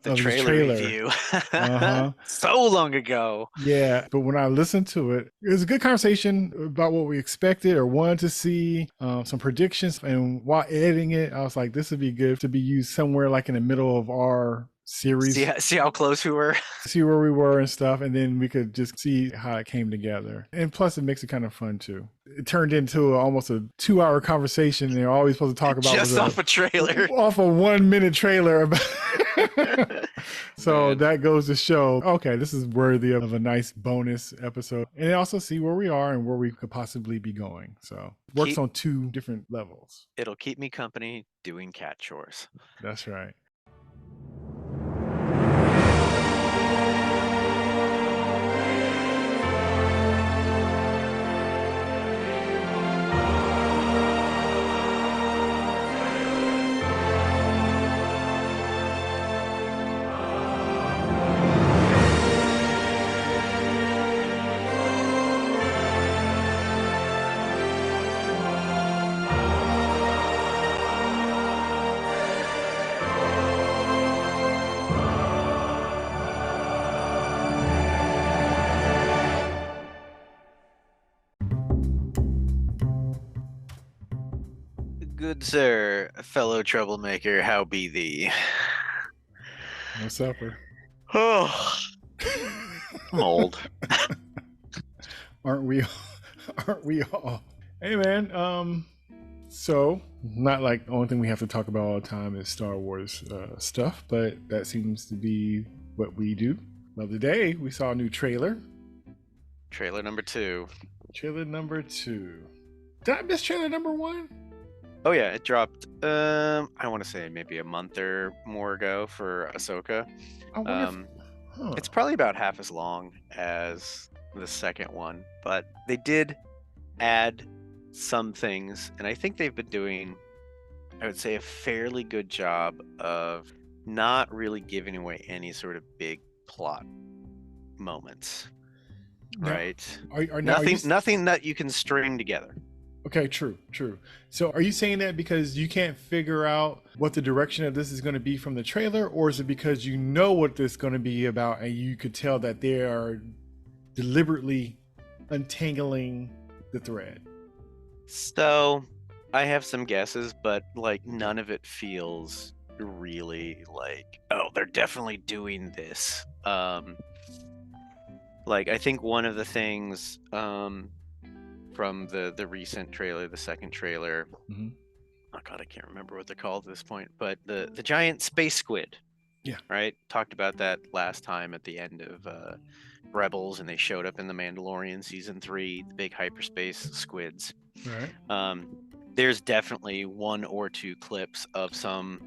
the of the trailer trailer. review. Uh-huh. So long ago. Yeah, but when I listened to it, it was a good conversation about what we expected or wanted to see, some predictions. And while editing it, I was like, this would be good to be used somewhere like in the middle of our series, See how close we were. see where we were and stuff. And then we could just see how it came together. And plus, it makes it kind of fun too. It turned into almost a 2 hour conversation. They're always supposed to talk about was Just off a trailer. off a 1 minute trailer about. So Man, that goes to show, okay, this is worthy of a nice bonus episode. And also see where we are and where we could possibly be going. So works keep on two different levels. it'll keep me company doing cat chores. That's right. Good sir, fellow troublemaker, how be thee? No supper. Oh, I'm old. Aren't we? Aren't we all? Hey man. So not like the only thing we have to talk about all the time is Star Wars stuff, but that seems to be what we do. Well, today we saw a new trailer. Trailer number 2. Trailer number 2. Did I miss trailer number 1? Oh yeah, it dropped. I want to say maybe a month or more ago for Ahsoka. I wonder if, huh. It's probably about half as long as the second one, but they did add some things, and I think they've been doing, I would say, a fairly good job of not really giving away any sort of big plot moments, Now, right? now Nothing that you can string together. okay, true. So are you saying that because you can't figure out what the direction of this is going to be from the trailer, or is it because you know what this is going to be about and you could tell that they are deliberately untangling the thread? So I have some guesses, but like none of it feels really like, oh, they're definitely doing this. Like I think one of the things from the recent trailer, the second trailer, Mm-hmm. oh god, I can't remember what they're called at this point, but the giant space squid. Yeah. Right? Talked about that last time at the end of Rebels, and they showed up in The Mandalorian season 3, the big hyperspace squids. Right. There's definitely 1 or 2 clips of some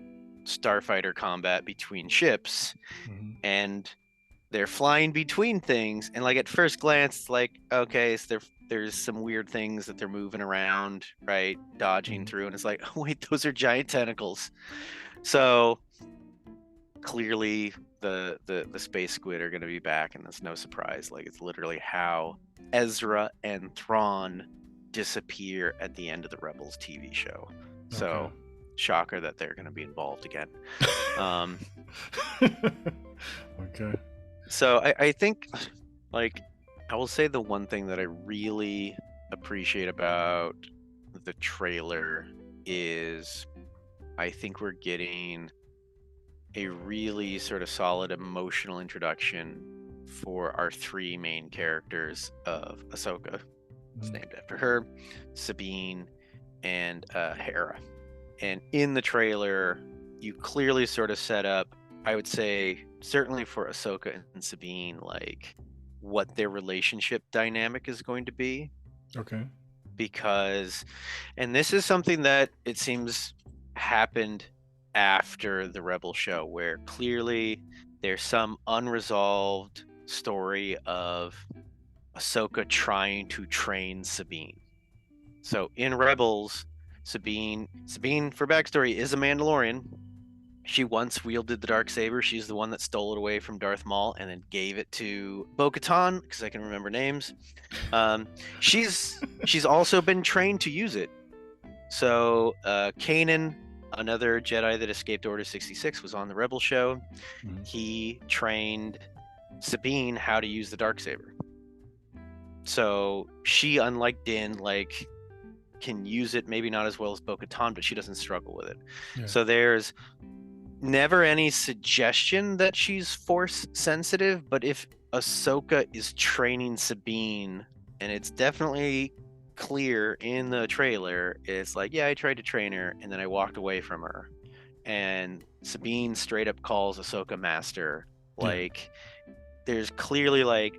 starfighter combat between ships, Mm-hmm. and they're flying between things, and like at first glance it's like, okay, so there's some weird things that they're moving around, right, dodging Mm-hmm. through, and it's like, oh wait, those are giant tentacles. So clearly the space squid are going to be back, and that's no surprise. Like it's literally how Ezra and Thrawn disappear at the end of the Rebels TV show. So Okay. shocker that they're going to be involved again. Okay. So I think, like, I will say the one thing that I really appreciate about the trailer is I think we're getting a really sort of solid emotional introduction for our 3 main characters of Ahsoka. It's named after her, Sabine, and Hera. And in the trailer, you clearly sort of set up, I would say, certainly for Ahsoka and Sabine, like what their relationship dynamic is going to be. Okay. Because, and this is something that it seems happened after the Rebel show, where clearly there's some unresolved story of Ahsoka trying to train Sabine. So in Rebels, Sabine, for backstory, is a Mandalorian. She once wielded the Darksaber. She's the one that stole it away from Darth Maul and then gave it to Bo-Katan, because I can remember names. She's also been trained to use it. So Kanan another Jedi that escaped Order 66 was on the Rebel show. Mhm. He trained Sabine how to use the Darksaber. So she, unlike Din, like can use it, maybe not as well as Bo-Katan, but she doesn't struggle with it. Yeah. So there's never any suggestion that she's force sensitive, but if Ahsoka is training Sabine, and it's definitely clear in the trailer, it's like, yeah, I tried to train her and then I walked away from her. And Sabine straight up calls Ahsoka master. Like, there's clearly like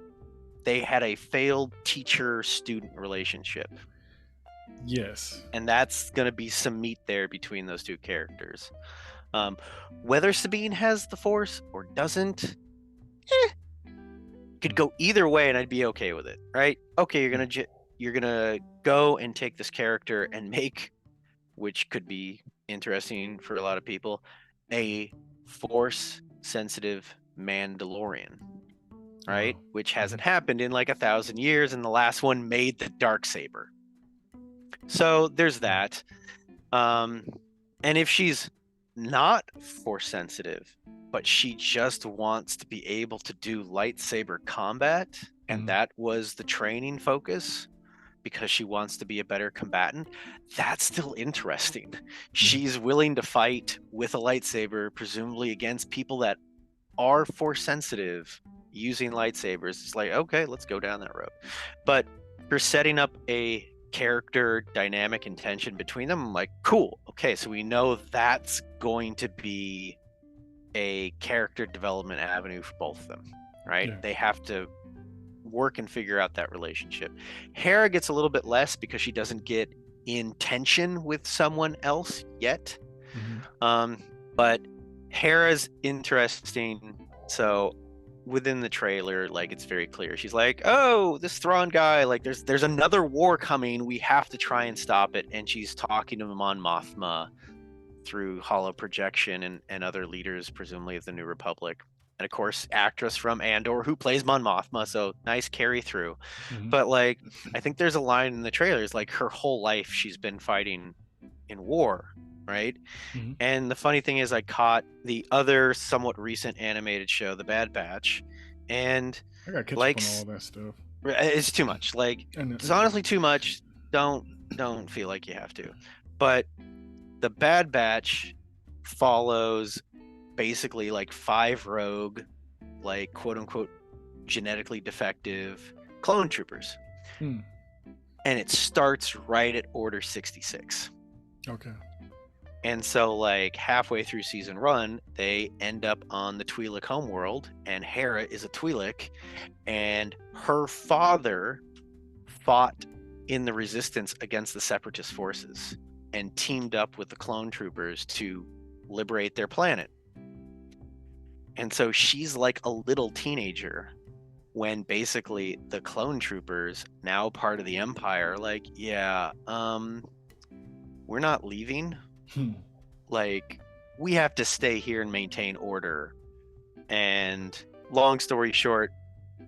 they had a failed teacher-student relationship. Yes. And that's going to be some meat there between those two characters. Whether Sabine has the Force or doesn't, could go either way, and I'd be okay with it, right? Okay, you're gonna go and take this character and make, which could be interesting for a lot of people, a Force-sensitive Mandalorian, right? Wow. Which hasn't happened in like 1,000 years, and the last one made the Darksaber. So there's that. And if she's not Force sensitive, but she just wants to be able to do lightsaber combat, and that was the training focus because she wants to be a better combatant, that's still interesting. She's willing to fight with a lightsaber, presumably against people that are Force sensitive using lightsabers. It's like, okay, let's go down that road. But for setting up a character dynamic and tension between them, I'm like, cool, okay, so we know that's going to be a character development avenue for both of them, right? Yeah. They have to work and figure out that relationship. Hera gets a little bit less because she doesn't get in tension with someone else yet. But Hera's interesting. So within the trailer, like, it's very clear. She's like, oh, this Thrawn guy, like there's another war coming. We have to try and stop it. And she's talking to him on Mothma through holo projection and other leaders, presumably of the New Republic. And of course, actress from Andor who plays Mon Mothma, so nice carry through. But like, I think there's a line in the trailers, like her whole life she's been fighting in war, right? And the funny thing is, I caught the other somewhat recent animated show, The Bad Batch, and I gotta catch like, up on all that stuff. it's too much. Like, it's honestly too much. Don't feel like you have to. But The Bad Batch follows basically like 5 rogue, like quote unquote genetically defective clone troopers. And it starts right at Order 66. Okay. And so like halfway through season 1, they end up on the Twi'lek homeworld, and Hera is a Twi'lek, and her father fought in the resistance against the separatist forces and teamed up with the clone troopers to liberate their planet. And so she's like a little teenager when basically the clone troopers, now part of the Empire, like, yeah, we're not leaving. Like, we have to stay here and maintain order. And long story short,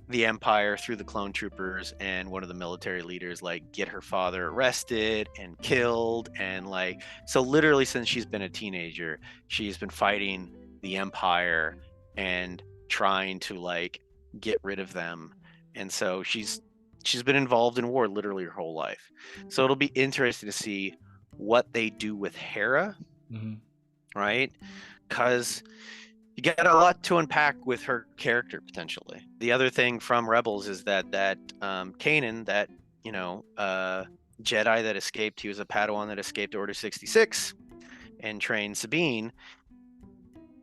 the Empire, through the clone troopers and one of the military leaders, like, get her father arrested and killed. And like, so literally since she's been a teenager, she's been fighting the Empire and trying to like get rid of them. And so she's been involved in war literally her whole life. So it'll be interesting to see what they do with Hera, right? Because you get a lot to unpack with her character potentially. The other thing from Rebels is that Kanan, that Jedi that escaped, he was a Padawan that escaped Order 66 and trained Sabine.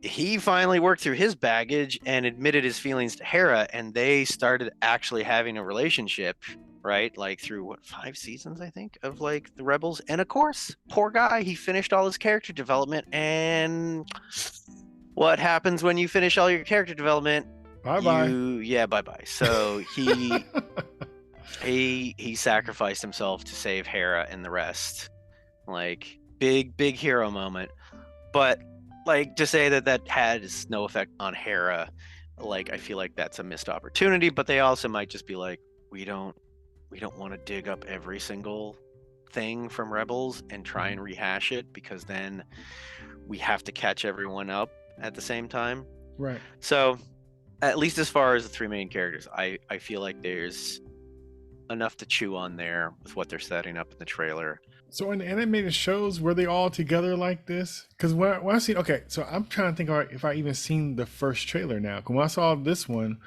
He finally worked through his baggage and admitted his feelings to Hera, and they started actually having a relationship, right? Like through 5 seasons, I think, of like the Rebels. And of course, poor guy, he finished all his character development. And what happens when you finish all your character development? Bye-bye. Yeah, bye-bye. So he sacrificed himself to save Hera and the rest. Like, big hero moment. But like, to say that has no effect on Hera, like, I feel like that's a missed opportunity. But they also might just be like, we don't want to dig up every single thing from Rebels and try and rehash it, because then we have to catch everyone up at the same time. Right. So, at least as far as the three main characters, I feel like there's enough to chew on there with what they're setting up in the trailer. So in the animated shows, were they all together like this? Because when I see, okay, so I'm trying to think if I even seen the first trailer now. Because when I saw this one,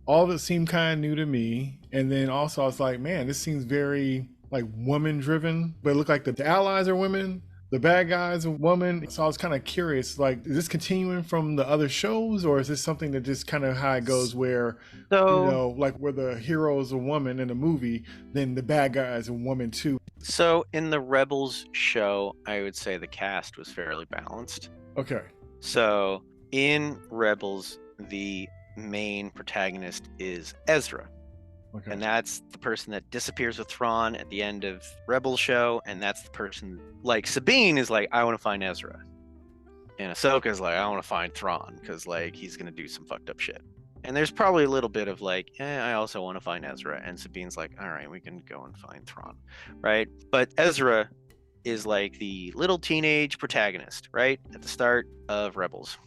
all of it seemed kind of new to me. And then also I was like, man, this seems very like woman driven, but it looked like the allies are women, the bad guys are women. So I was kind of curious, like, is this continuing from the other shows, or is this something that just kind of how it goes where, So, like where the hero is a woman in a movie, then the bad guy is a woman too? so in the Rebels show, I would say the cast was fairly balanced. Okay. So in Rebels, the main protagonist is Ezra. Okay. And that's the person that disappears with Thrawn at the end of Rebels show. And that's the person, like, Sabine is like, I want to find Ezra. And Ahsoka is like, I want to find Thrawn because, like, he's going to do some fucked up shit. And there's probably a little bit of like, I also want to find Ezra. And Sabine's like, all right, we can go and find Thrawn, right? But Ezra is like the little teenage protagonist, right? At the start of Rebels.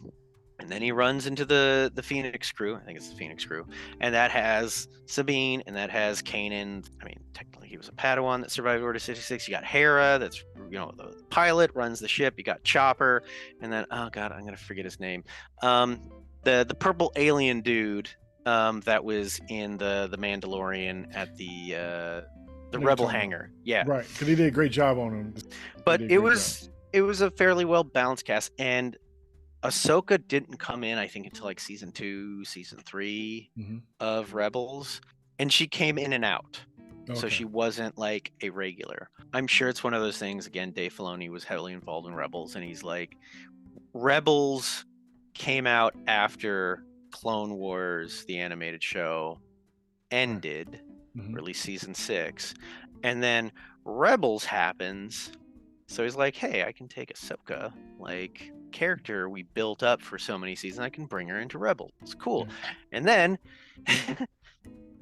And then he runs into the Phoenix crew. I think it's the Phoenix crew. And that has Sabine, and that has Kanan. I mean, technically he was a Padawan that survived Order 66. You got Hera, that's, the pilot, runs the ship. You got Chopper. And then, oh God, I'm going to forget his name. The purple alien dude that was in the Mandalorian at the Rebel hangar. Yeah. Right, because he did a great job on him. But it was a fairly well balanced cast, and Ahsoka didn't come in, I think, until like season 2, season 3 of Rebels, and she came in and out. Okay. So she wasn't like a regular. I'm sure it's one of those things. Again, Dave Filoni was heavily involved in Rebels, and he's like, Rebels came out after Clone Wars, the animated show, ended, or at least season 6, and then Rebels happens. So he's like, hey, I can take Ahsoka, like, character we built up for so many seasons, I can bring her into Rebels. Cool. And then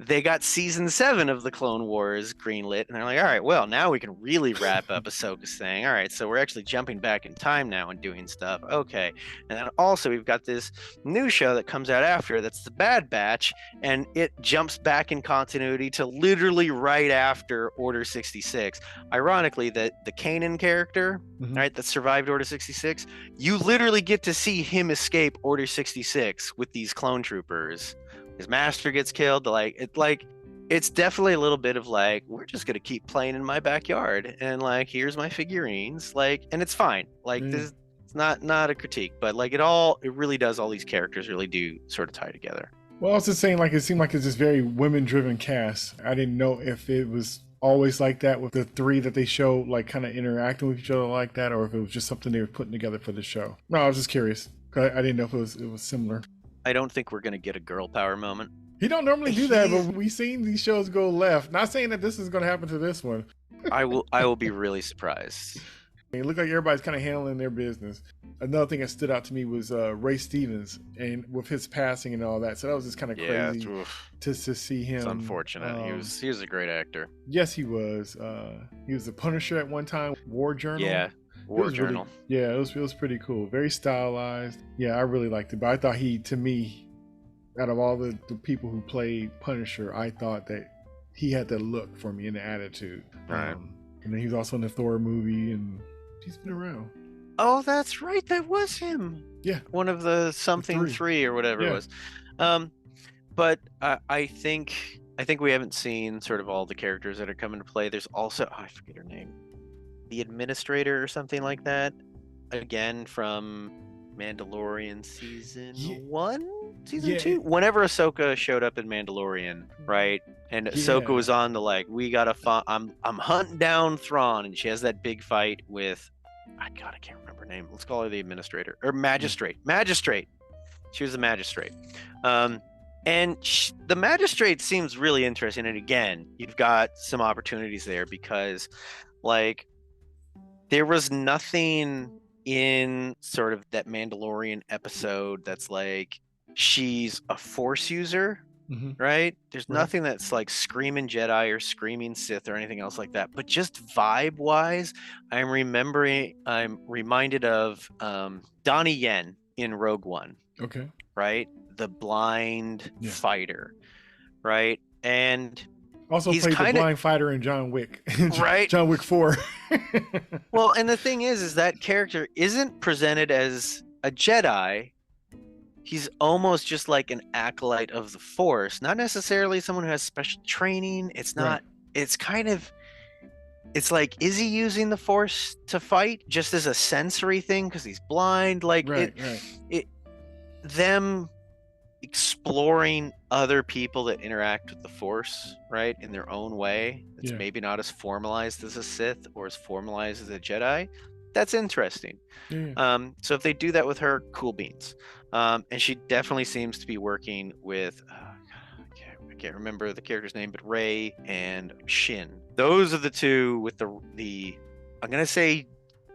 they got season 7 of the Clone Wars greenlit, and they're like, all right, well, now we can really wrap up Ahsoka's thing. All right, so we're actually jumping back in time now and doing stuff. Okay. And then also we've got this new show that comes out after, that's the Bad Batch, and it jumps back in continuity to literally right after Order 66. Ironically, the Kanan character, right, that survived Order 66, you literally get to see him escape Order 66 with these clone troopers. His master gets killed. It's definitely a little bit of like, we're just gonna keep playing in my backyard, and like, here's my figurines, like, and it's fine. Like, this, it's not a critique, but like, it really does. All these characters really do sort of tie together. Well, I was just saying, like, it seemed like it's just very women-driven cast. I didn't know if it was always like that with the 3 that they showed, like, kind of interacting with each other like that, or if it was just something they were putting together for the show. No, I was just curious. I didn't know if it was similar. I don't think we're gonna get a girl power moment. He don't normally do that, but we've seen these shows go left. Not saying that this is gonna happen to this one. I will be really surprised. It looked like everybody's kind of handling their business. Another thing that stood out to me was Ray Stevens, and with his passing and all that. So that was just kind of crazy to see him. It's unfortunate. He was a great actor. Yes, he was. He was a Punisher at one time. War Journal. Yeah. War Journal. Really, yeah, it was pretty cool. Very stylized. Yeah, I really liked it. But I thought to me, out of all the people who played Punisher, I thought that he had the look for me and the attitude. Right. And then he was also in the Thor movie, and he's been around. Oh, that's right. That was him. Yeah. One of the something 3 or whatever it was. But I think we haven't seen sort of all the characters that are coming to play. There's also, I forget her name. The administrator or something like that, again from Mandalorian season 1, season 2, whenever Ahsoka showed up in Mandalorian, right? And Ahsoka was on the like, we gotta I'm hunting down Thrawn, and she has that big fight with, I can't remember her name. Let's call her the administrator or magistrate. She was the magistrate. And the magistrate seems really interesting, and again, you've got some opportunities there, because like, there was nothing in sort of that Mandalorian episode that's like, she's a Force user, Hmm. right? There's Right. nothing that's like screaming Jedi or screaming Sith or anything else like that. But just vibe wise, I'm reminded of Donnie Yen in Rogue One, Okay. right? The blind Yeah. fighter, right? And Also he's played the kind of blind fighter in John Wick. right. John Wick 4. Well, and the thing is that character isn't presented as a Jedi. He's almost just like an acolyte of the Force, not necessarily someone who has special training. It's Right. not, it's kind of, it's like, is he using the Force to fight just as a sensory thing because he's blind? Like Right. Right. it, them exploring other people that interact with the Force, right, in their own way. It's Yeah. maybe not as formalized as a Sith or as formalized as a Jedi. That's interesting. Yeah. So if they do that with her, cool beans. And she definitely seems to be working with, I can't remember the character's name, but Rey and Shin. Those are the two with the I'm gonna say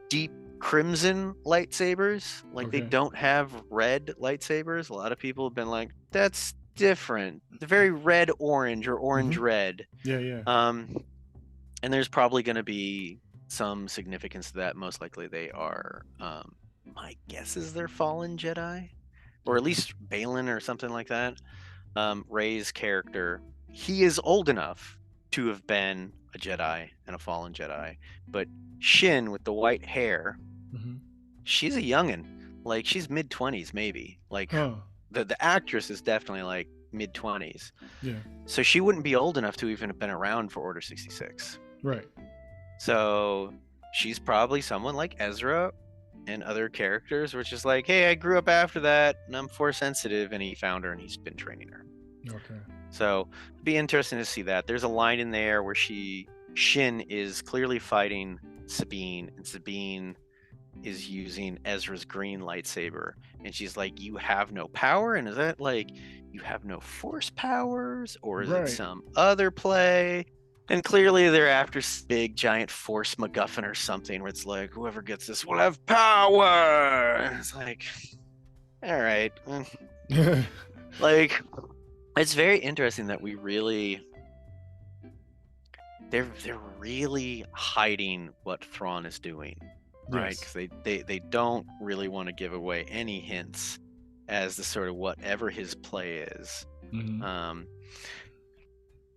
deep crimson lightsabers. Like they Okay. don't have red lightsabers. A lot of people have been like, that's different. They're very red orange or orange Hmm. red. Yeah. Yeah. Um, and there's probably going to be some significance to that. Most likely they are. My guess is they're fallen Jedi, or at Okay. least Balin or something like that. Rey's character, he is old enough to have been a Jedi and a fallen Jedi, but Shin with the white hair, Hmm. she's a youngin. Like she's mid-20s maybe. Like Huh. the actress is definitely like mid-20s. Yeah. So she wouldn't be old enough to even have been around for Order 66. Right. So she's probably someone like Ezra and other characters, which is like, hey, I grew up after that and I'm force sensitive, and he found her and he's been training her. Okay. So it'd be interesting to see that. There's a line in there where Shin is clearly fighting Sabine, and Sabine is using Ezra's green lightsaber, and she's like, you have no power? And is that like you have no force powers, or is it Right. some other play? And clearly they're after big giant force MacGuffin or something where it's like, whoever gets this will have power. And it's like, all right. Like, it's very interesting that we really they're really hiding what Thrawn is doing, right? Yes. Because they don't really want to give away any hints as to sort of whatever his play is. Hmm.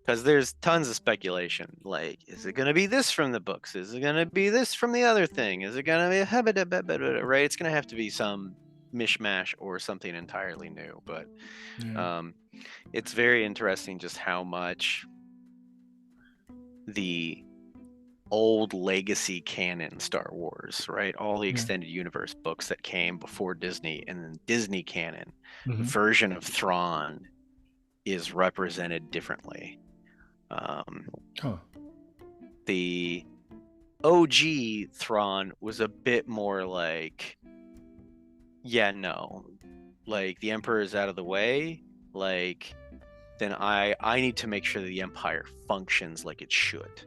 Because there's tons of speculation. Like, is it going to be this from the books? Is it going to be this from the other thing? Is it going to be right? It's going to have to be some mishmash or something entirely new. But Yeah. it's very interesting just how much the old legacy canon Star Wars, right? All the Yeah. extended universe books that came before Disney, and then Disney canon Hmm. version of Thrawn is represented differently. Huh. The OG Thrawn was a bit more like, yeah, no, like the Emperor is out of the way, like then I need to make sure that the Empire functions like it should,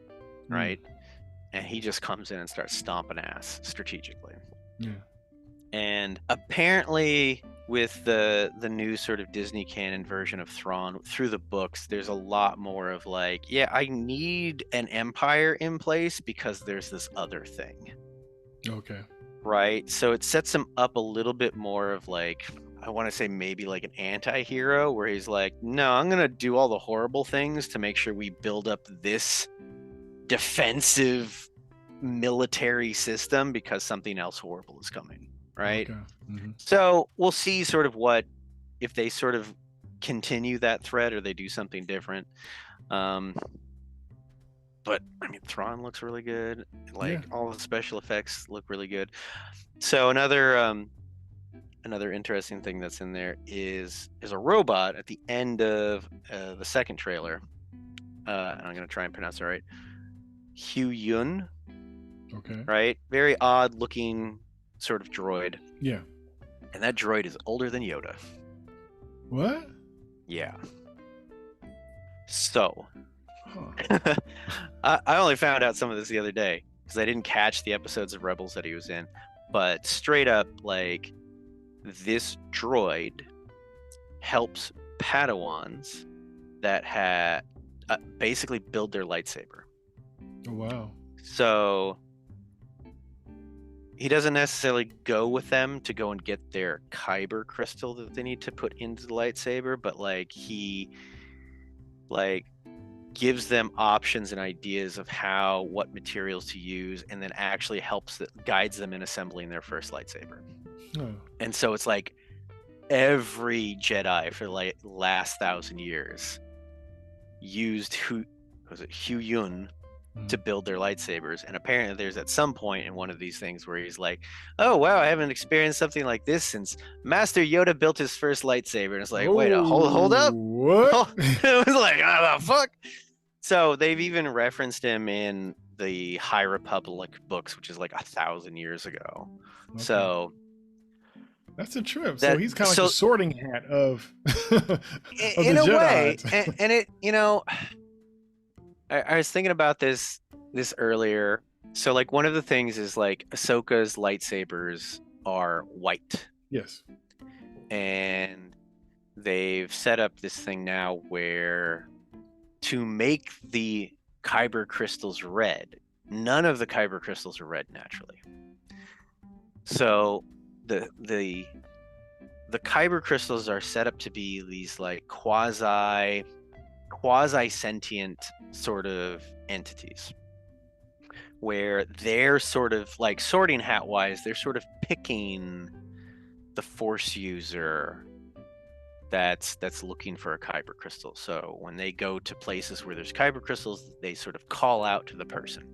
right? And he just comes in and starts stomping ass strategically. Yeah. And apparently with the new sort of Disney canon version of Thrawn through the books, there's a lot more of like, yeah, I need an empire in place because there's this other thing. Okay. Right? So it sets him up a little bit more of like, I want to say maybe like an anti-hero where he's like, no, I'm going to do all the horrible things to make sure we build up this defensive military system because something else horrible is coming, right? Okay. Hmm. So we'll see sort of what if they sort of continue that thread or they do something different. But I mean, Thrawn looks really good. Like Yeah. all the special effects look really good. So another interesting thing that's in there is a robot at the end of the second trailer. And I'm gonna try and pronounce it right. Hugh Yun, Okay. right? Very odd looking sort of droid. Yeah. And that droid is older than Yoda. What? Yeah. So, Huh. I only found out some of this the other day because I didn't catch the episodes of Rebels that he was in. But straight up, like, this droid helps Padawans that had basically build their lightsaber. Oh, wow. So he doesn't necessarily go with them to go and get their kyber crystal that they need to put into the lightsaber, but like he like gives them options and ideas of what materials to use, and then actually guides them in assembling their first lightsaber. Oh. And so it's like every Jedi for like last 1,000 years used Hu Yun to build their lightsabers. And apparently there's at some point in one of these things where he's like, oh wow, I haven't experienced something like this since Master Yoda built his first lightsaber. And it's like, wait, hold up. What? It was like, oh the fuck. So they've even referenced him in the High Republic books, which is like 1,000 years ago. Okay. So that's a trip. So he's kind of like the sorting hat of, in a way. And it, I was thinking about this earlier. So like one of the things is like Ahsoka's lightsabers are white. Yes. And they've set up this thing now where to make the kyber crystals red, none of the kyber crystals are red naturally. So the kyber crystals are set up to be these like quasi sentient sort of entities, where they're sort of like sorting hat wise, they're sort of picking the Force user that's looking for a kyber crystal. So when they go to places where there's kyber crystals, they sort of call out to the person,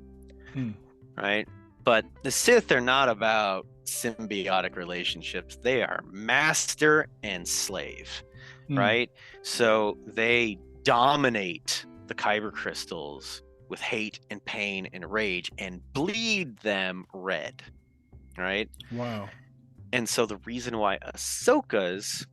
right? But the Sith are not about symbiotic relationships. They are master and slave, right? So they dominate the kyber crystals with hate and pain and rage and bleed them red, right? Wow. And so the reason why Ahsoka's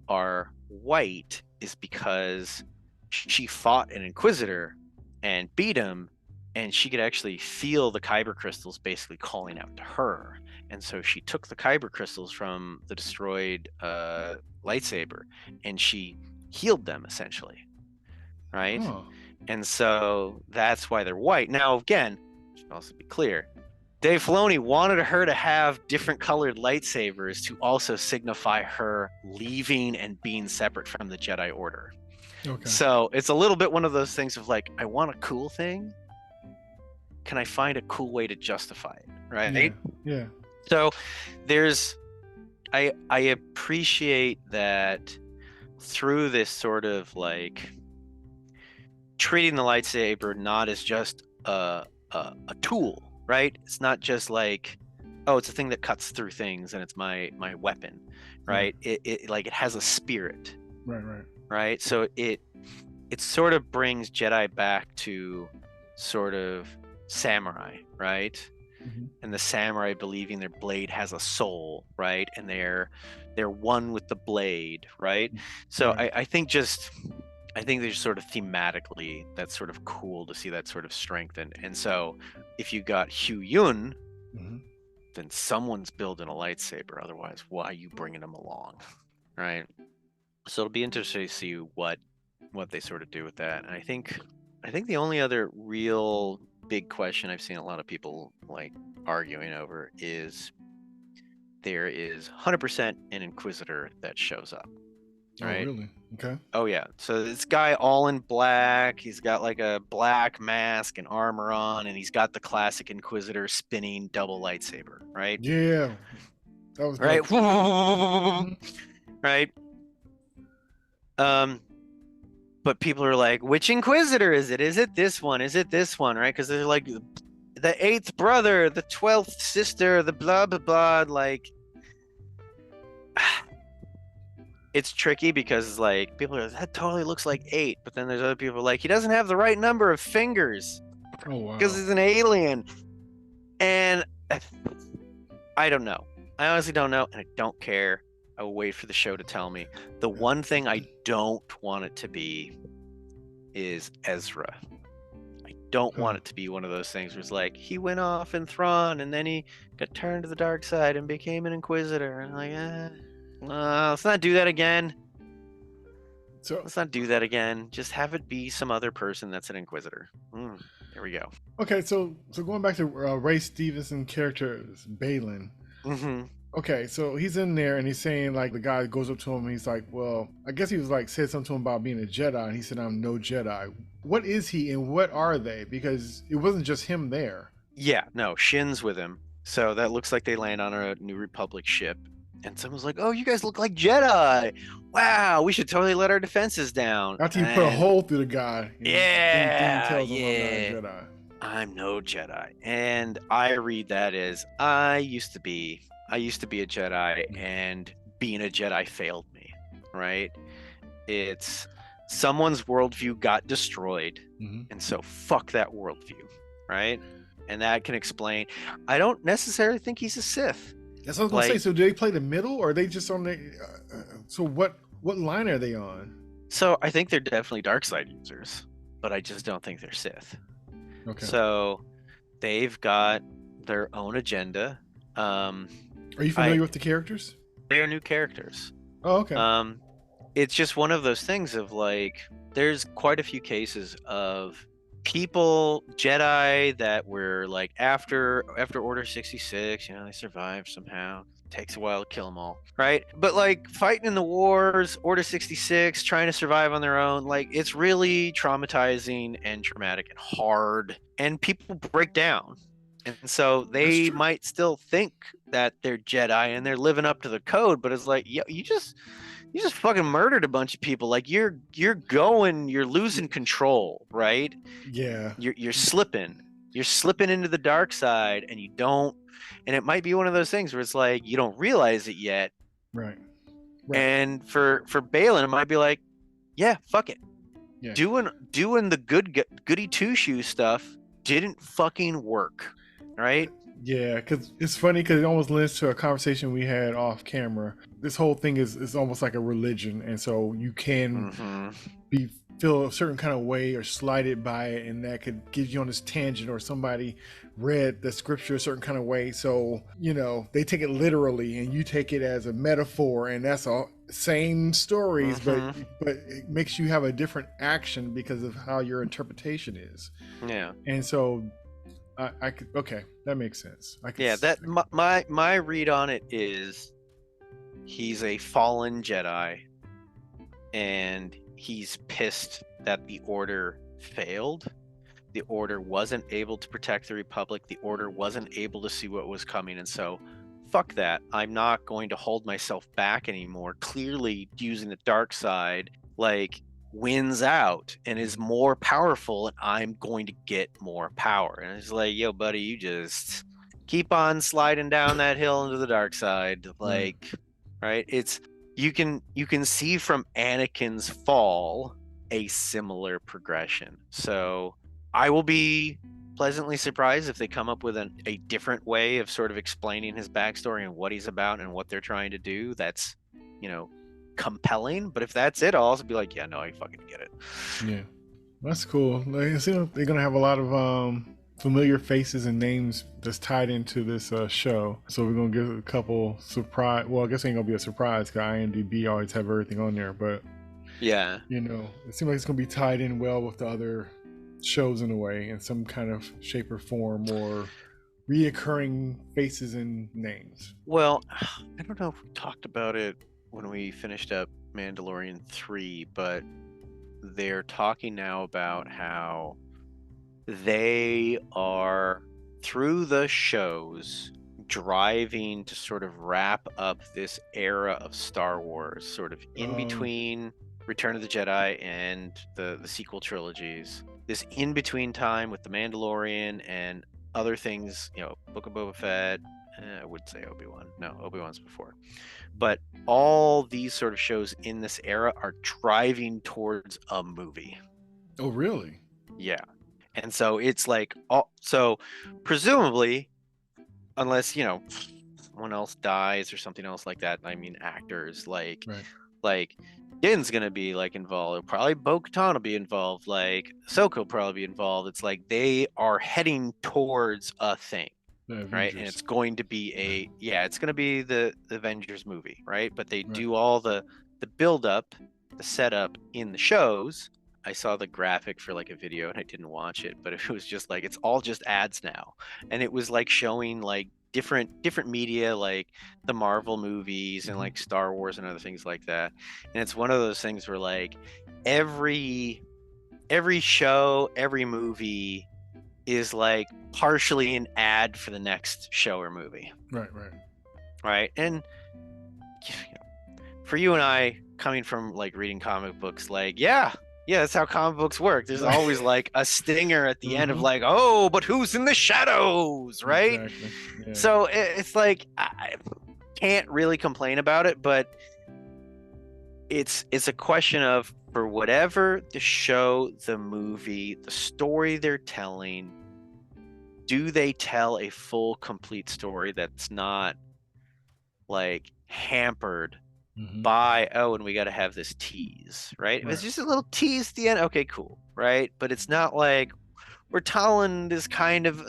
are white is because she fought an Inquisitor and beat him, and she could actually feel the kyber crystals basically calling out to her. And so she took the kyber crystals from the destroyed lightsaber and she healed them essentially, right? Oh. And so that's why they're white. Now again, should also be clear, Dave Filoni wanted her to have different colored lightsabers to also signify her leaving and being separate from the Jedi Order. Okay. So it's a little bit one of those things of like, I want a cool thing. Can I find a cool way to justify it? Right? Yeah. So I appreciate that through this sort of like treating the lightsaber not as just a tool. Right? It's not just like, oh, it's a thing that cuts through things and it's my weapon, right? It like it has a spirit. Right? So it sort of brings Jedi back to sort of samurai, right? And the samurai believing their blade has a soul, right? And they're one with the blade, right? So I think there's sort of thematically that's sort of cool to see that sort of strengthened. And so if you got Hu Yun, then someone's building a lightsaber. Otherwise, why are you bringing them along, right? So it'll be interesting to see what they sort of do with that. And I think the only other real big question I've seen a lot of people like arguing over is there is 100% an Inquisitor that shows up. Right? Oh, really? Okay. Oh, yeah. So this guy all in black, he's got like a black mask and armor on, and he's got the classic Inquisitor spinning double lightsaber, right? Yeah. That was right. Right. But people are like, which Inquisitor is it? Is it this one? Is it this one? Right? Because they're like the 8th brother, the 12th sister, the blah blah blah. Like, it's tricky because like people are that totally looks like 8, but then there's other people like he doesn't have the right number of fingers. Oh wow. Because he's an alien. And I don't know. I honestly don't know, and I don't care. I will wait for the show to tell me. The one thing I don't want it to be is Ezra. I don't want it to be one of those things where it's like he went off in Thrawn and then he got turned to the dark side and became an Inquisitor. And I'm like, let's not do that again. So Let's not do that again. Just have it be some other person that's an Inquisitor. There we go. okay, so going back to Ray Stevenson character Balin. Mm-hmm. Okay, so he's in there and he's saying like the guy goes up to him and he's like, well, I guess he was like said something to him about being a Jedi, and he said, I'm no Jedi. What is he and what are they? Because it wasn't just him there. Yeah, no, Shin's with him. So that looks like they land on a New Republic ship. And someone's like, oh, you guys look like Jedi. Wow, we should totally let our defenses down. After you put a And hole through the guy, then he yeah, tells him I'm not a yeah, Jedi. I'm no Jedi. And I read that as I used to be a Jedi, and being a Jedi failed me, right? It's someone's worldview got destroyed, and so fuck that worldview, right? And that can explain. I don't necessarily think he's a Sith. That's what I was gonna say. So do they play the middle, or are they just on the? So what line are they on? So I think they're definitely dark side users, but I just don't think they're Sith. Okay. So they've got their own agenda. Are you familiar with the characters? They are new characters. Oh, okay. It's just one of those things of like, there's quite a few cases of people, Jedi, that were like after Order 66, they survived somehow. Takes a while to kill them all, right? But like fighting in the wars, Order 66, trying to survive on their own, like it's really traumatizing and traumatic and hard, and people break down. And so they might still think that they're Jedi and they're living up to the code, but it's like, yo, you just fucking murdered a bunch of people. Like you're losing control, right? Yeah. You're slipping into the dark side, and you don't. And it might be one of those things where it's like you don't realize it yet. Right. And for Balin, it might be like, yeah, fuck it. Yeah. Doing the goody two shoe stuff didn't fucking work, right? Yeah, because it's funny because it almost lends to a conversation we had off camera. This whole thing is almost like a religion, and so you can feel a certain kind of way or slighted by it, and that could get you on this tangent, or somebody read the scripture a certain kind of way, so they take it literally and you take it as a metaphor, and that's all same stories, but it makes you have a different action because of how your interpretation is. Yeah. And so I could, okay, that makes sense. That my read on it is he's a fallen Jedi, and he's pissed that the Order failed. The Order wasn't able to protect the Republic. The Order wasn't able to see what was coming, and so fuck that. I'm not going to hold myself back anymore. Clearly, using the dark side wins out and is more powerful, and I'm going to get more power. And it's like, yo, buddy, you just keep on sliding down that hill into the dark side. Right? It's you can see from Anakin's fall a similar progression. So I will be pleasantly surprised if they come up with a different way of sort of explaining his backstory and what he's about and what they're trying to do. That's compelling. But if that's it, I'll also be like, yeah, no, I fucking get it. Yeah, that's cool. They're gonna have a lot of familiar faces and names that's tied into this show, so we're gonna get a couple surprise. Well, I guess it ain't gonna be a surprise because IMDb always have everything on there, but yeah, it seems like it's gonna be tied in well with the other shows in a way, in some kind of shape or form, or reoccurring faces and names. Well, I don't know if we talked about it when we finished up Mandalorian 3, but they're talking now about how they are, through the shows, driving to sort of wrap up this era of Star Wars, sort of in between Return of the Jedi and the sequel trilogies. This in-between time with The Mandalorian and other things, Book of Boba Fett, I would say Obi-Wan. No, Obi-Wan's before. But all these sort of shows in this era are driving towards a movie. Oh, really? Yeah. And so it's like, so presumably, unless, someone else dies or something else like that, I mean, actors, like Din's gonna be involved. Probably Bo-Katan will be involved. Ahsoka will probably be involved. It's like they are heading towards a thing, right? And it's going to be it's going to be the Avengers movie, right? But they do all the build up the setup in the shows, I saw the graphic for like a video and I didn't watch it, but it was just like it's all just ads now. And it was like showing like different media, like the Marvel movies and like Star Wars and other things like that. And it's one of those things where like every show, every movie is like partially an ad for the next show or movie. Right. Right. And you know, for you and I coming from like reading comic books, like, yeah, that's how comic books work. There's always like a stinger at the end of like, oh, but who's in the shadows, right? Exactly. Yeah. So it's like I can't really complain about it, but it's a question of, for whatever the show, the movie, the story they're telling, do they tell a full, complete story that's not like hampered by, oh, and we got to have this tease, right? If it's just a little tease at the end, okay, cool, right? But it's not like we're telling this kind of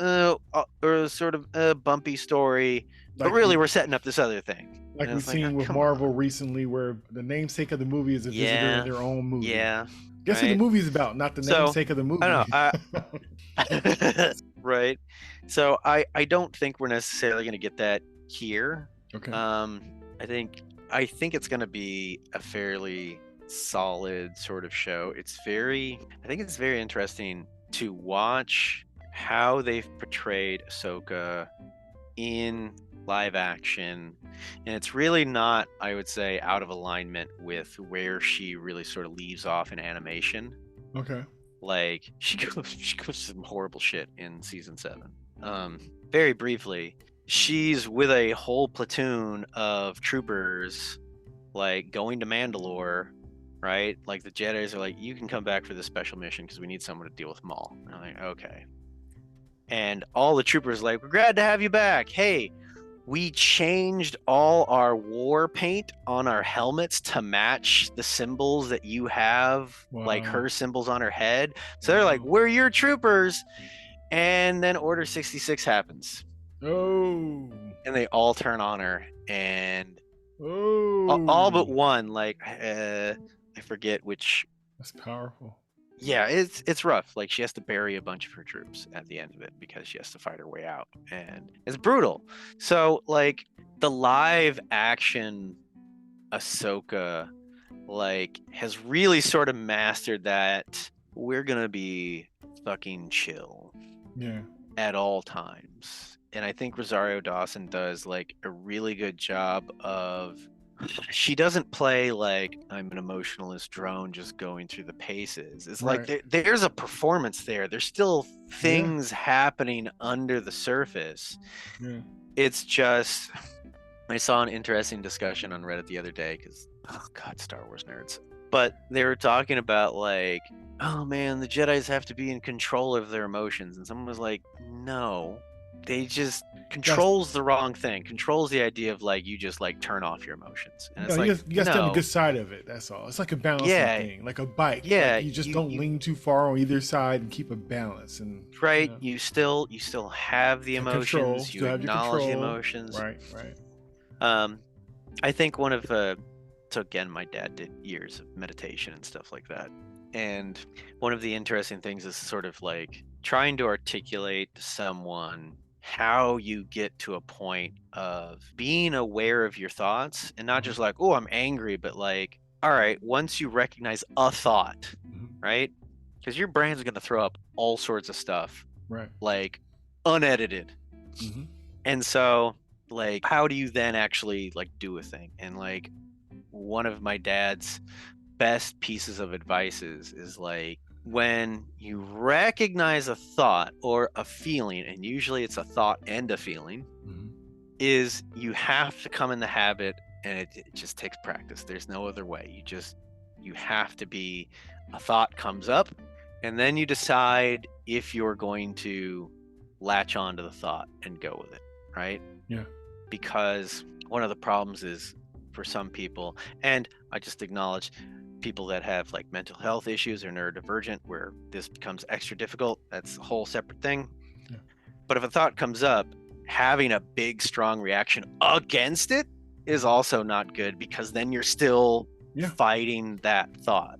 or sort of bumpy story, but really we're setting up this other thing. Like we've seen with Marvel recently, where the namesake of the movie is a visitor in their own movie. Yeah. Guess what the movie's about, not the namesake of the movie. I don't know. Right. So I don't think we're necessarily going to get that here. Okay. I think it's going to be a fairly solid sort of show. I think it's very interesting to watch how they've portrayed Ahsoka in live action, and it's really not, I would say, out of alignment with where she really sort of leaves off in animation. Okay. Like she goes some horrible shit in season 7. Very briefly, she's with a whole platoon of troopers, like going to Mandalore, right? Like the Jedis are like, you can come back for this special mission because we need someone to deal with Maul. And I'm like, okay. And all the troopers are like, we're glad to have you back. Hey, we changed all our war paint on our helmets to match the symbols that you have, like her symbols on her head. So they're like, we're your troopers. And then Order 66 happens. Oh. And they all turn on her, and all but one, like I forget which. That's powerful. Yeah, it's rough. Like she has to bury a bunch of her troops at the end of it because she has to fight her way out, and it's brutal. So like the live action Ahsoka like has really sort of mastered that we're gonna be fucking chill. Yeah. At all times. And I think Rosario Dawson does like a really good job of, she doesn't play like I'm an emotionless drone just going through the paces. It's like there's a performance there. There's still things happening under the surface. Yeah. It's just, I saw an interesting discussion on Reddit the other day because, oh God, Star Wars nerds. But they were talking about like, oh man, the Jedis have to be in control of their emotions. And someone was like, no, they just, control's the wrong thing. Control's the idea of like, you just like turn off your emotions. And it's like, you got to stay on the good side of it. That's all. It's like a balancing thing, like a bike. Yeah. Like you just don't lean too far on either side and keep a balance. And you still have the emotions. You acknowledge the emotions. Right. I think one of so again, my dad did years of meditation and stuff like that. And one of the interesting things is sort of like trying to articulate to someone how you get to a point of being aware of your thoughts and not just like, oh, I'm angry, but like, all right, once you recognize a thought, right? Because your brain's going to throw up all sorts of stuff, right? Like unedited. And so like, how do you then actually like do a thing? And like, one of my dad's best pieces of advice is like, when you recognize a thought or a feeling, and usually it's a thought and a feeling, is you have to come in the habit, and it just takes practice. There's no other way. You have to be, a thought comes up, and then you decide if you're going to latch onto the thought and go with it, right? Yeah. Because one of the problems is, for some people, and I just acknowledge people that have like mental health issues or neurodivergent, where this becomes extra difficult. That's a whole separate thing. Yeah. But if a thought comes up, having a big, strong reaction against it is also not good, because then you're still Yeah. fighting that thought.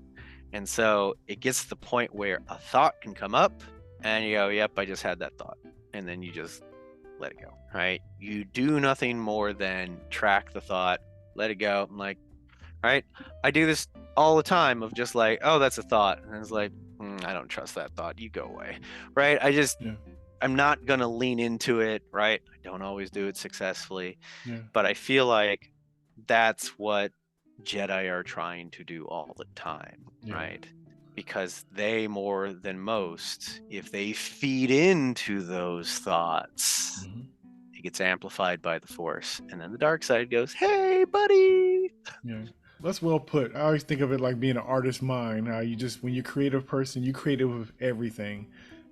And so it gets to the point where a thought can come up and you go, yep, I just had that thought. And then you just let it go, right? You do nothing more than track the thought, let it go. I'm like, right? I do this all the time of just like, oh, that's a thought. And it's like, I don't trust that thought. You go away, right? Yeah. I'm not going to lean into it, right? I don't always do it successfully, Yeah. but I feel like that's what Jedi are trying to do all the time, Yeah. right? Because they, more than most, if they feed into those thoughts, Mm-hmm. it gets amplified by the Force. And then the dark side goes, hey, buddy. Yeah. That's well put. I always think of it like being an artist's mind. How you just, when you're a creative person, you creative with everything,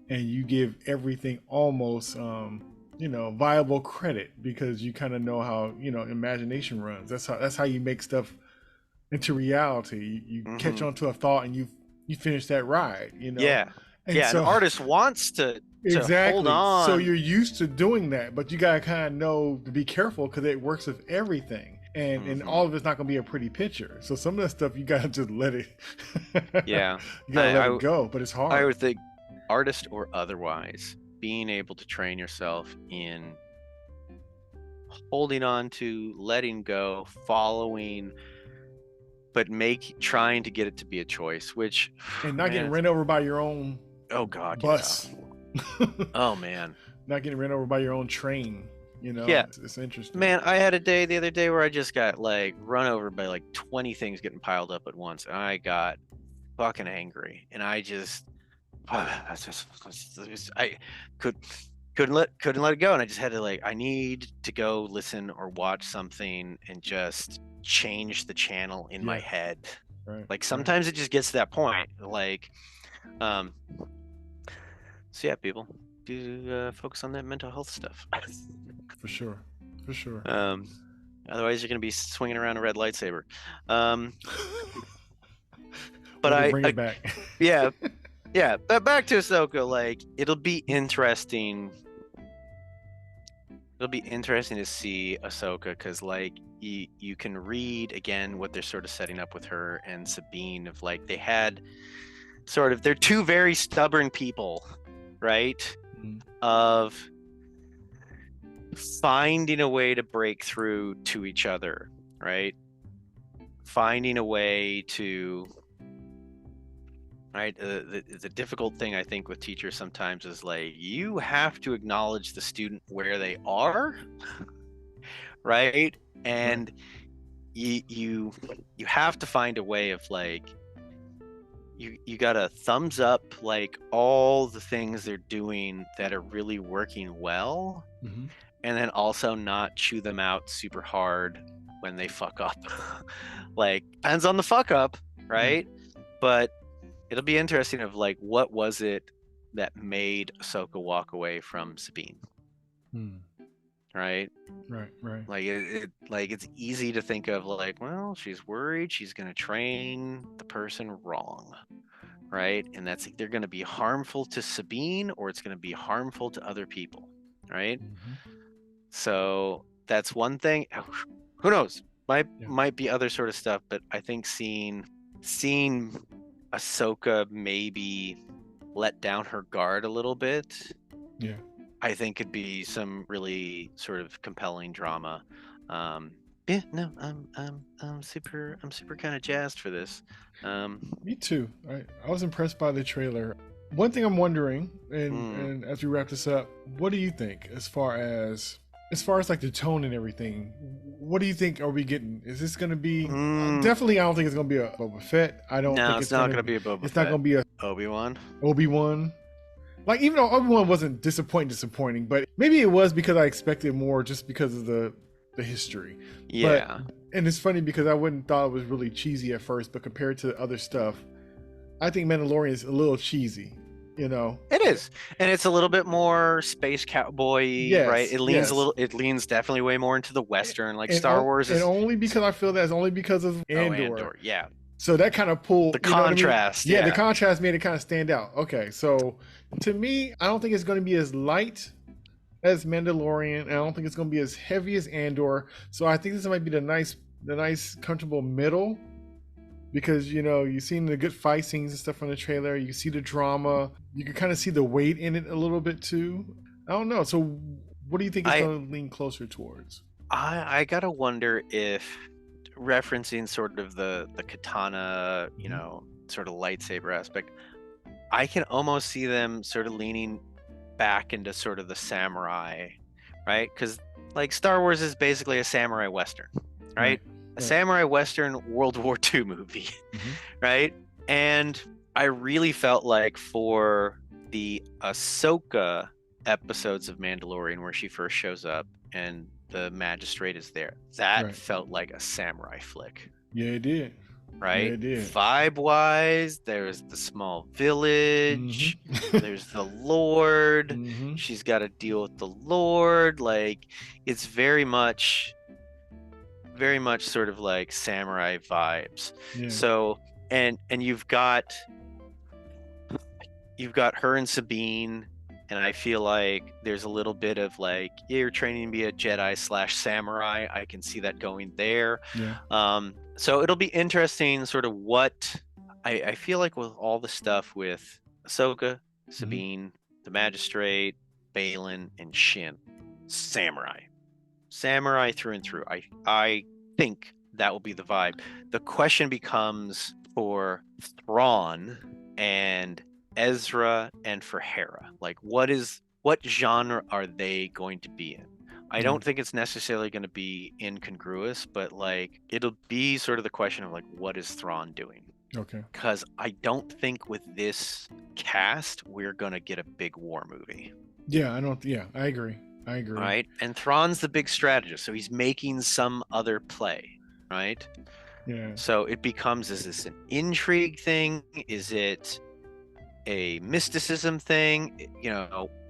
and you give everything almost, viable credit because you kind of know how imagination runs. That's how you make stuff into reality. You catch on to a thought and you finish that ride. Yeah. And Yeah. An so artist wants to hold exactly. So on. you're used to doing that, but you gotta kind of know to be careful because it works with everything. And all of it's not gonna be a pretty picture. So some of that stuff you gotta just let it. Yeah. You gotta let it go, but it's hard. I would think, artist or otherwise, being able to train yourself in holding on to, letting go, following, but trying to get it to be a choice, which and not getting ran over by your own bus. Yeah. Oh man. Not getting ran over by your own train. Yeah. It's interesting. Man, I had a day the other day where I just got like run over by like 20 things getting piled up at once, and I got fucking angry, and I couldn't let it go, and I just had to I need to go listen or watch something and just change the channel in my head. Right. Sometimes it just gets to that point. So yeah, people do focus on that mental health stuff. For sure. Otherwise you're gonna be swinging around a red lightsaber. But I bring it back. Yeah. But back to Ahsoka, it'll be interesting. It'll be interesting to see Ahsoka because you can read again what they're sort of setting up with her and Sabine of they had they're two very stubborn people, right? Mm-hmm. Of finding a way to break through to each other, right? Finding a way to, right? The difficult thing I think with teachers sometimes is you have to acknowledge the student where they are, right? And you have to find a way of you gotta thumbs up all the things they're doing that are really working well. Mm-hmm. And then also not chew them out super hard when they fuck up. Depends on the fuck up, right? But it'll be interesting of what was it that made Ahsoka walk away from Sabine? Right? Right. It's easy to think of well, she's worried she's gonna train the person wrong, right? And that's either gonna be harmful to Sabine or it's gonna be harmful to other people, right? Mm-hmm. So that's one thing. Who knows? Might be other sort of stuff, but I think seeing Ahsoka maybe let down her guard a little bit, I think could be some really sort of compelling drama. I'm super kind of jazzed for this. Me too. I was impressed by the trailer. One thing I'm wondering, and as we wrap this up, what do you think as far as the tone and everything? What do you think are we getting? Is this going to be definitely? I don't think it's going to be a Boba Fett. I don't think it's not going to be a Boba Fett. It's not going to be a Obi-Wan. Even though Obi-Wan wasn't disappointing, but maybe it was because I expected more just because of the history. Yeah. And it's funny because I wouldn't thought it was really cheesy at first, but compared to other stuff, I think Mandalorian is a little cheesy. It is, and it's a little bit more space cowboy, right? It leans it leans definitely way more into the Western, Star Wars. And only because I feel that's only because of Andor. Yeah. So that kind of pulled the contrast. The contrast made it kind of stand out. Okay, so to me, I don't think it's going to be as light as Mandalorian, and I don't think it's going to be as heavy as Andor. So I think this might be the nice comfortable middle. because you've seen the good fight scenes and stuff from the trailer. You see the drama. You can kind of see the weight in it a little bit too. I don't know. So, what do you think it's I going to lean closer towards? I gotta wonder if referencing sort of the katana, Hmm. sort of lightsaber aspect, I can almost see them sort of leaning back into sort of the samurai, right? Because like Star Wars is basically a samurai western, right? Right. A Right. samurai western World War II movie, Hmm. right? And I really felt like for the Ahsoka episodes of Mandalorian where she first shows up and the magistrate is there, that Right. felt like a samurai flick, Yeah, it did. Yeah, right? it did. Vibe wise, there's the small Hmm. village, there's the Lord. Hmm. She's got to deal with the Lord. Like it's very much sort of like samurai vibes. Yeah. So and you've got her and Sabine, and I feel like there's a little bit of like, yeah, you're training to be a Jedi slash samurai. I can see that going there. Yeah. So it'll be interesting, sort of what I feel like with all the stuff with Ahsoka, Hmm. Sabine, the Magistrate, Balin, and Shin, samurai, samurai through and through. I think that will be the vibe. The question becomes for Thrawn and Ezra and for Hera. Like what genre are they going to be in? I Yeah. don't think it's necessarily going to be incongruous, but like it'll be sort of the question of like what is Thrawn doing? Okay. Because I don't think with this cast we're gonna get a big war movie. Yeah, I don't. Yeah, I agree. I agree. Right? And Thrawn's the big strategist, so he's making some other play, right? Yeah. So it becomes, is this an intrigue thing? Is it a mysticism thing?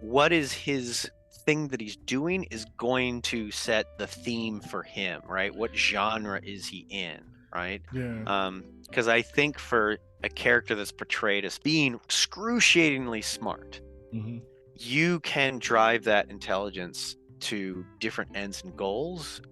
What is his thing that he's doing is going to set the theme for him, right? What genre is he in, right? Yeah. Because I think for a character that's portrayed as being excruciatingly smart, Hmm. you can drive that intelligence to different ends and goals,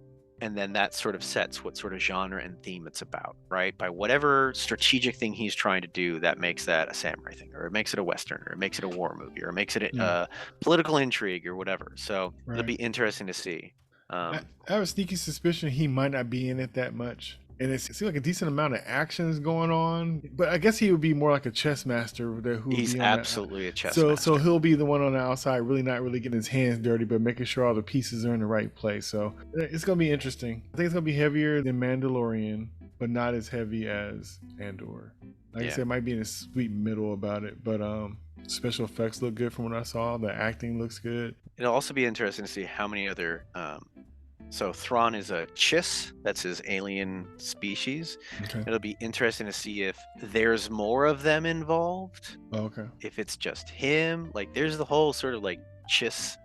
and then that sort of sets what sort of genre and theme it's about, right? By whatever strategic thing he's trying to do, that makes that a samurai thing, or it makes it a western, or it makes it a war movie, or it makes it Yeah. a political intrigue or whatever. So it'll be Right. interesting to see. I, um, I have a sneaky suspicion he might not be in it that much. And it seems like a decent amount of action is going on. But I guess he would be more like a chess master who would he's be on that. absolutely a chess So master. he'll be the one on the outside, really not really getting his hands dirty, but making sure all the pieces are in the right place. So it's gonna be interesting. I think it's gonna be heavier than Mandalorian, but not as heavy as Andor. Like I Yeah, said, it might be in a sweet middle about it, but special effects look good from what I saw. The acting looks good. it'll also be interesting to see how many other so Thrawn is a Chiss, that's his alien species. Okay. It'll be interesting to see if there's more of them involved, Oh, okay. if it's just him. Like there's the whole sort of like Chiss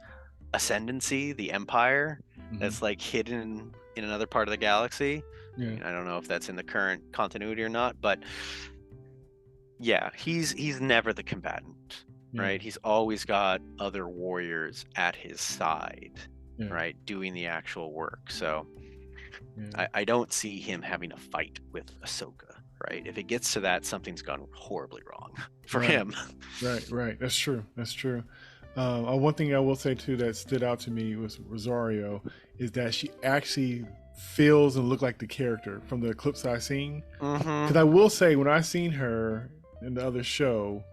ascendancy, the Empire, Hmm. that's like hidden in another part of the galaxy. Yeah. I don't know if that's in the current continuity or not, but yeah, he's never the combatant, Yeah. right? He's always got other warriors at his side, Yeah. right, doing the actual work. So Yeah. I don't see him having a fight with Ahsoka, right? If it gets to that, something's gone horribly wrong for Right. him. Right. Right. That's true. That's true. One thing I will say too that stood out to me was Rosario is that she actually feels and look like the character from the clips I seen. Mm-hmm. Because I will say when I seen her in the other show,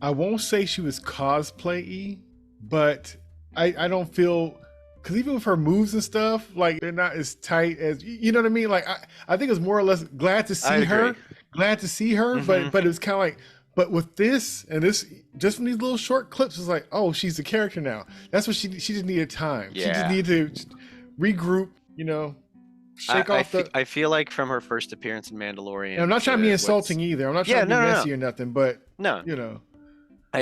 I won't say she was cosplay-y, but I don't feel because even with her moves and stuff, like they're not as tight as you know what I mean. Like I think it was more or less I'd agree. glad to see her, Mm-hmm. but it was kind of like, but with this and this, just from these little short clips, it's like, oh, she's the character now. That's what she just needed time. She just Yeah. needed to regroup, shake off the. I feel like from her first appearance in And I'm Mandalorian not trying to be to insulting what's either. I'm not yeah, trying to be no, no, messy or nothing, but no, no. you know,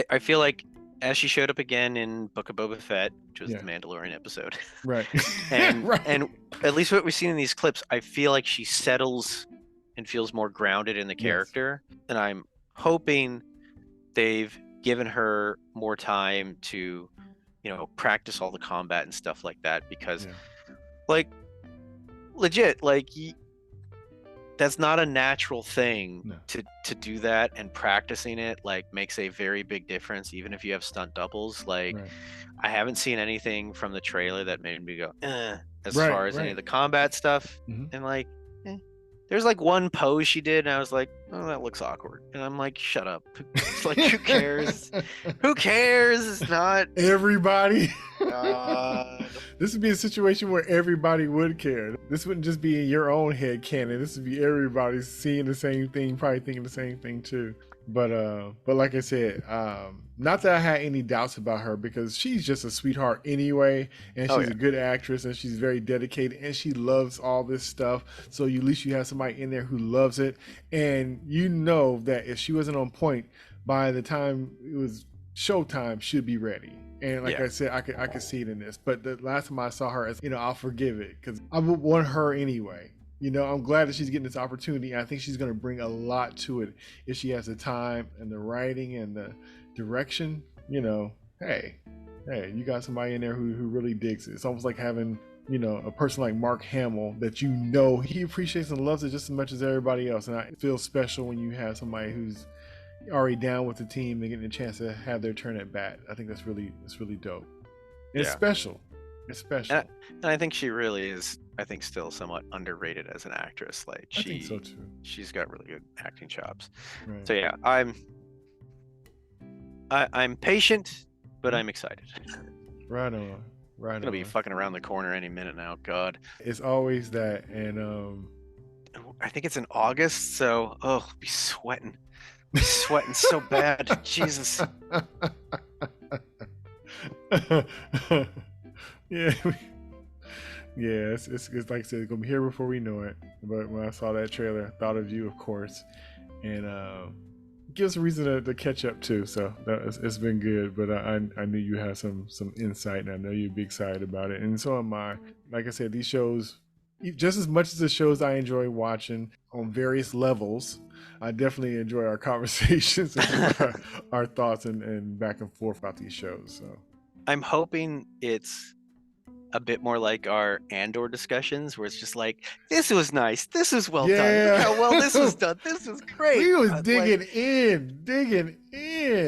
I feel like as she showed up again in Book of Boba Fett, which was yeah, the Mandalorian episode, right, and right, at least what we've seen in these clips, I feel like she settles and feels more grounded in the yes, character, and I'm hoping they've given her more time to practice all the combat and stuff like that, because yeah, like legit, like that's not a natural thing. No. To do that, and practicing it like makes a very big difference, even if you have stunt doubles. Like, Right. I haven't seen anything from the trailer that made me go, as Right, far as any of right. the combat stuff. Mhm. And like, there's like one pose she did, and I was like, oh, that looks awkward. And I'm like, shut up. It's like, who cares? Who cares? It's not. Everybody. God. This would be a situation where everybody would care. This wouldn't just be in your own head canon. This would be everybody seeing the same thing, probably thinking the same thing too. But like I said, not that I had any doubts about her, because she's just a sweetheart anyway, and Oh, she's yeah. a good actress, and she's very dedicated, and she loves all this stuff. So at least you have somebody in there who loves it, and you know that if she wasn't on point by the time it was showtime, she'd be ready. And like Yeah. I said, I could see it in this. But the last time I saw her, as I'll forgive it, because I would want her anyway. I'm glad that she's getting this opportunity. I think she's going to bring a lot to it if she has the time and the writing and the direction. Hey, you got somebody in there who really digs it. It's almost like having a person like Mark Hamill that he appreciates and loves it just as much as everybody else. And it feels special when you have somebody who's already down with the team and getting a chance to have their turn at bat. I think that's really dope. It's special. It's special. And I think she really is, I think, still somewhat underrated as an actress. Like, I think so too. She's got really good acting chops. Right. So yeah, I'm patient, but I'm excited. Right on. Right on. Gonna be fucking around the corner any minute now. God. It's always that, and I think it's in August, so I'll be sweating. Sweating so bad. Jesus. Yeah. It's like I said, it's gonna be here before we know it. But when I saw that trailer, I thought of you, of course, and it gives a reason to catch up too. So it's been good. But I knew you had some insight, and I know you'd be excited about it, and so am I. Like I said, these shows, just as much as the shows I enjoy watching on various levels, I definitely enjoy our conversations and our thoughts and back and forth about these shows. So I'm hoping it's a bit more like our Andor discussions, where it's just like, this was nice, this was well done, look how well this was done, this was great. We was digging in.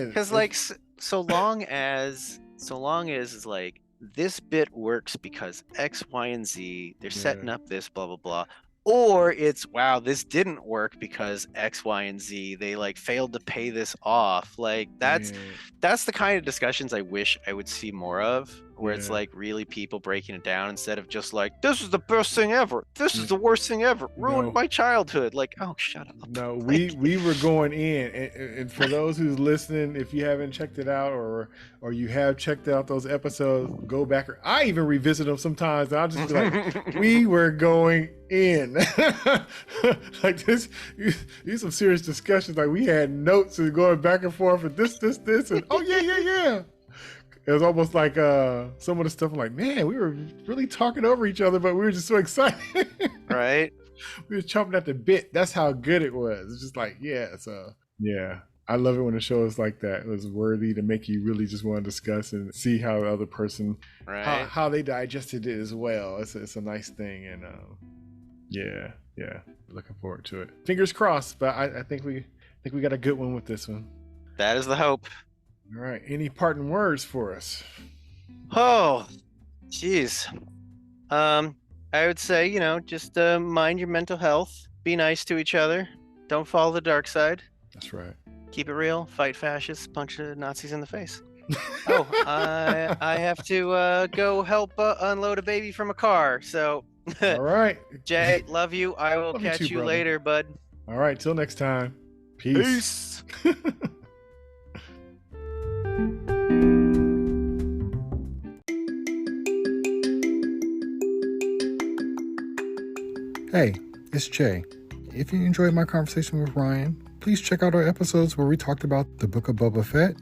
Because like, so long as it's like, this bit works because X, Y, and Z, they're setting up this blah blah blah, or it's, wow, this didn't work because X, Y, and Z, they like failed to pay this off. Like, that's the kind of discussions I wish I would see more of, where it's like really people breaking it down instead of just like, this is the best thing ever, this is the worst thing ever, ruined my childhood. Like, oh, shut up. No, we were going in, and for those who's listening, if you haven't checked it out, or you have checked out those episodes, go back. I even revisit them sometimes, and I'll just be like, we were going in. Like this, these some serious discussions. Like, we had notes and going back and forth, and this, and oh yeah. It was almost like some of the stuff. I'm like, man, we were really talking over each other, but we were just so excited. Right? We were chomping at the bit. That's how good it was. It's just like, yeah. I love it when a show is like that. It was worthy to make you really just want to discuss and see how the other person, how they digested it as well. It's a nice thing, and yeah, looking forward to it. Fingers crossed, but I think we got a good one with this one. That is the hope. All right. Any parting words for us? Oh, geez. I would say, just mind your mental health. Be nice to each other. Don't follow the dark side. That's right. Keep it real. Fight fascists. Punch the Nazis in the face. Oh, I have to go help unload a baby from a car. So, all right. Jay, love you. I will catch you later, bud. All right. Till next time. Peace. Hey, it's Jay. If you enjoyed my conversation with Ryan, please check out our episodes where we talked about the Book of Boba Fett,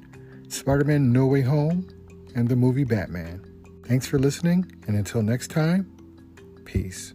Spider-Man No Way Home, and the movie Batman. Thanks for listening, and until next time, peace.